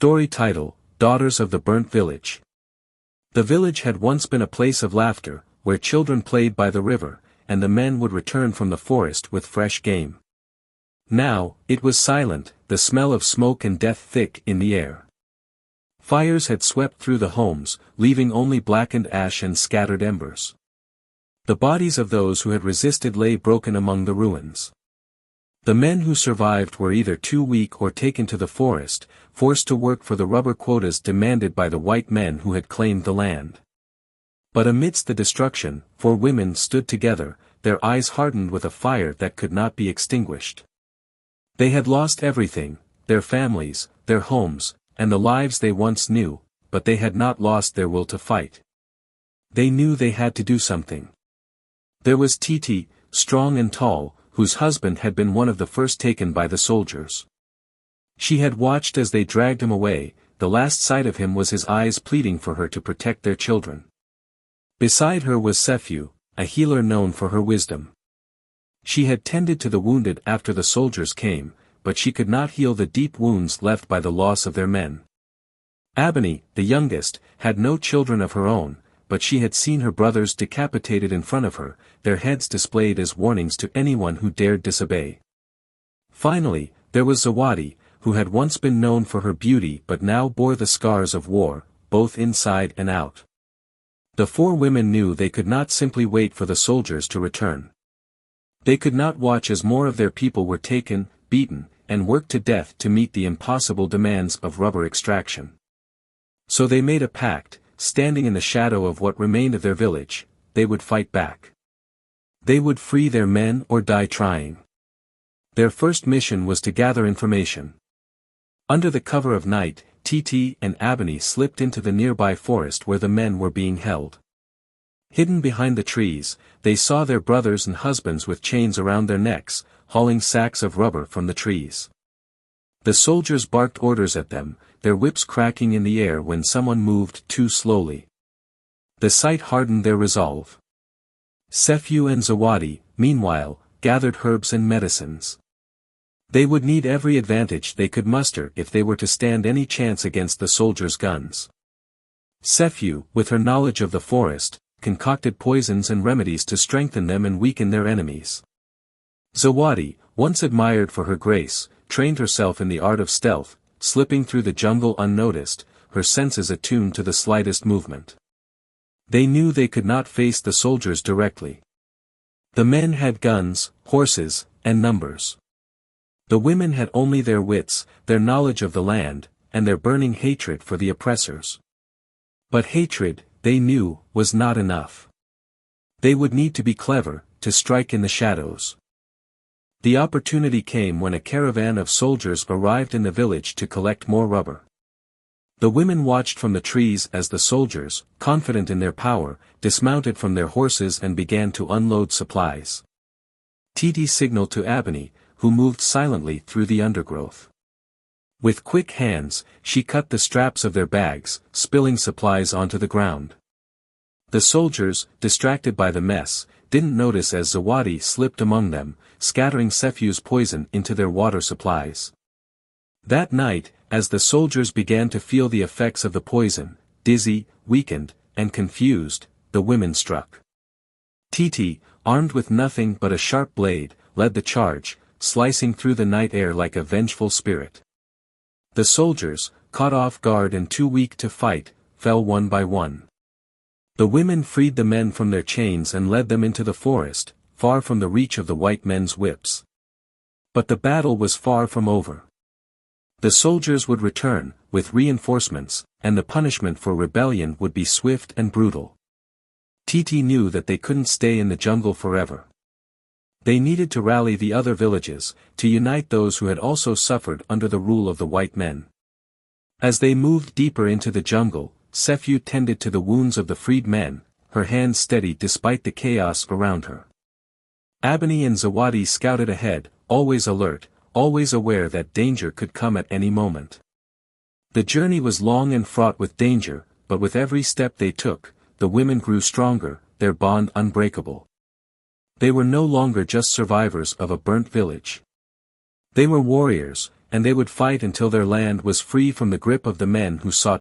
Story title, Daughters of the Burnt Village. The village had once been a place of laughter, where children played by the river, and the men would return from the forest with fresh game. Now, it was silent, the smell of smoke and death thick in the air. Fires had swept through the homes, leaving only blackened ash and scattered embers. The bodies of those who had resisted lay broken among the ruins. The men who survived were either too weak or taken to the forest, forced to work for the rubber quotas demanded by the white men who had claimed the land. But amidst the destruction, 4 women stood together, their eyes hardened with a fire that could not be extinguished. They had lost everything, their families, their homes, and the lives they once knew, but they had not lost their will to fight. They knew they had to do something. There was Titi, strong and tall, whose husband had been one of the first taken by the soldiers. She had watched as they dragged him away, the last sight of him was his eyes pleading for her to protect their children. Beside her was Sephu, a healer known for her wisdom. She had tended to the wounded after the soldiers came, but she could not heal the deep wounds left by the loss of their men. Abani, the youngest, had no children of her own, but she had seen her brothers decapitated in front of her, their heads displayed as warnings to anyone who dared disobey. Finally, there was Zawadi, who had once been known for her beauty but now bore the scars of war, both inside and out. The 4 women knew they could not simply wait for the soldiers to return. They could not watch as more of their people were taken, beaten, and worked to death to meet the impossible demands of rubber extraction. So they made a pact, standing in the shadow of what remained of their village, they would fight back. They would free their men or die trying. Their first mission was to gather information. Under the cover of night, Titi and Abani slipped into the nearby forest where the men were being held. Hidden behind the trees, they saw their brothers and husbands with chains around their necks, hauling sacks of rubber from the trees. The soldiers barked orders at them, their whips cracking in the air when someone moved too slowly. The sight hardened their resolve. Sephu and Zawadi, meanwhile, gathered herbs and medicines. They would need every advantage they could muster if they were to stand any chance against the soldiers' guns. Sephu, with her knowledge of the forest, concocted poisons and remedies to strengthen them and weaken their enemies. Zawadi, once admired for her grace, trained herself in the art of stealth, slipping through the jungle unnoticed, her senses attuned to the slightest movement. They knew they could not face the soldiers directly. The men had guns, horses, and numbers. The women had only their wits, their knowledge of the land, and their burning hatred for the oppressors. But hatred, they knew, was not enough. They would need to be clever, to strike in the shadows. The opportunity came when a caravan of soldiers arrived in the village to collect more rubber. The women watched from the trees as the soldiers, confident in their power, dismounted from their horses and began to unload supplies. Titi signaled to Abani, who moved silently through the undergrowth. With quick hands, she cut the straps of their bags, spilling supplies onto the ground. The soldiers, distracted by the mess, didn't notice as Zawadi slipped among them, scattering Sephu's poison into their water supplies. That night, as the soldiers began to feel the effects of the poison, dizzy, weakened, and confused, the women struck. Titi, armed with nothing but a sharp blade, led the charge, slicing through the night air like a vengeful spirit. The soldiers, caught off guard and too weak to fight, fell one by one. The women freed the men from their chains and led them into the forest, far from the reach of the white men's whips. But the battle was far from over. The soldiers would return, with reinforcements, and the punishment for rebellion would be swift and brutal. Titi knew that they couldn't stay in the jungle forever. They needed to rally the other villages, to unite those who had also suffered under the rule of the white men. As they moved deeper into the jungle, Sephu tended to the wounds of the freed men, her hands steady despite the chaos around her. Abani and Zawadi scouted ahead, always alert, always aware that danger could come at any moment. The journey was long and fraught with danger, but with every step they took, the women grew stronger, their bond unbreakable. They were no longer just survivors of a burnt village. They were warriors, and they would fight until their land was free from the grip of the men who sought